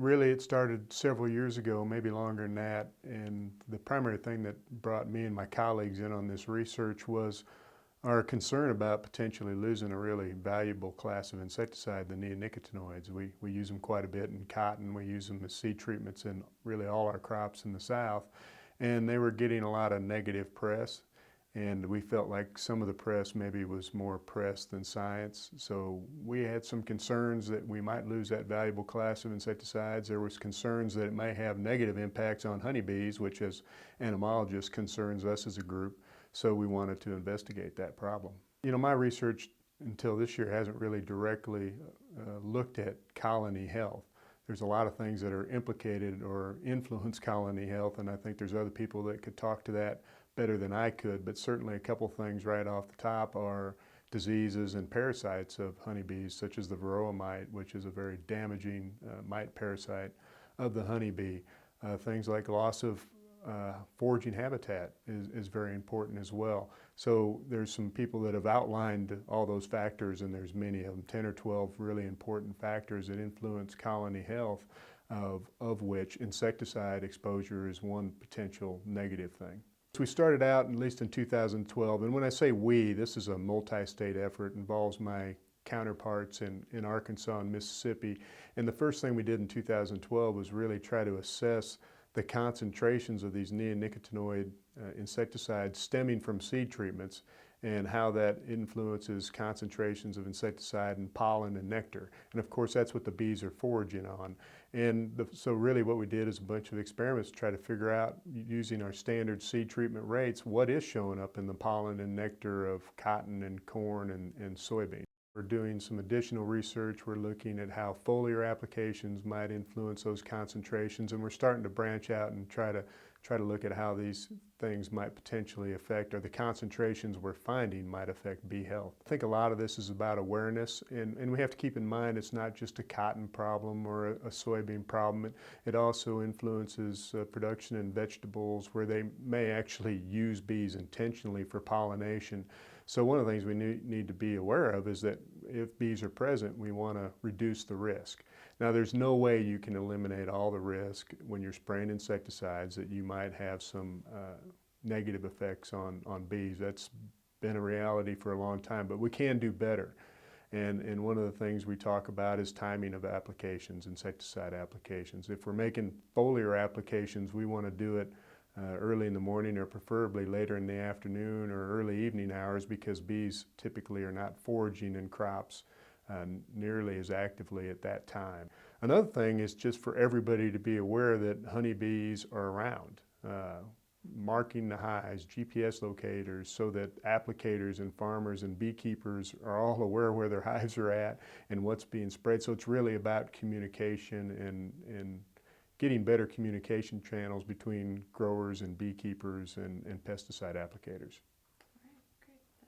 Really, it started several years ago, maybe longer than that, and the primary thing that brought me and my colleagues in on this research was our concern about potentially losing a really valuable class of insecticide, the neonicotinoids. We use them quite a bit in cotton. We use them as seed treatments in really all our crops in the South, and they were getting a lot of negative press. And we felt like some of the press maybe was more press than science. So we had some concerns that we might lose that valuable class of insecticides. There was concerns that it may have negative impacts on honeybees, which as entomologists concerns us as a group. So we wanted to investigate that problem. You know, my research until this year hasn't really directly looked at colony health. There's a lot of things that are implicated or influence colony health, and I think there's other people that could talk to that better than I could, but certainly a couple things right off the top are diseases and parasites of honeybees, such as the varroa mite, which is a very damaging mite parasite of the honeybee. Things like loss of foraging habitat is very important as well. So there's some people that have outlined all those factors, and there's many of them, 10 or 12 really important factors that influence colony health, of which insecticide exposure is one potential negative thing. So we started out, at least in 2012, and when I say we, this is a multi-state effort, involves my counterparts in Arkansas and Mississippi. And the first thing we did in 2012 was really try to assess the concentrations of these neonicotinoid insecticides stemming from seed treatments and how that influences concentrations of insecticide in pollen and nectar. And of course, that's what the bees are foraging on. And so really what we did is a bunch of experiments to try to figure out, using our standard seed treatment rates, what is showing up in the pollen and nectar of cotton and corn and soybean. We're doing some additional research. We're looking at how foliar applications might influence those concentrations, and we're starting to branch out and try to look at how these things might potentially affect, or the concentrations we're finding might affect bee health. I think a lot of this is about awareness, and we have to keep in mind it's not just a cotton problem or a soybean problem. It also influences production in vegetables where they may actually use bees intentionally for pollination. So one of the things we need to be aware of is that if bees are present, we want to reduce the risk. Now, there's no way you can eliminate all the risk when you're spraying insecticides that you might have some negative effects on bees. That's been a reality for a long time, but we can do better. And one of the things we talk about is timing of applications, insecticide applications. If we're making foliar applications, we want to do it early in the morning, or preferably later in the afternoon or early evening hours, because bees typically are not foraging in crops nearly as actively at that time. Another thing is just for everybody to be aware that honeybees are around. Marking the hives, GPS locators, so that applicators and farmers and beekeepers are all aware where their hives are at and what's being sprayed. So it's really about communication and getting better communication channels between growers and beekeepers and pesticide applicators.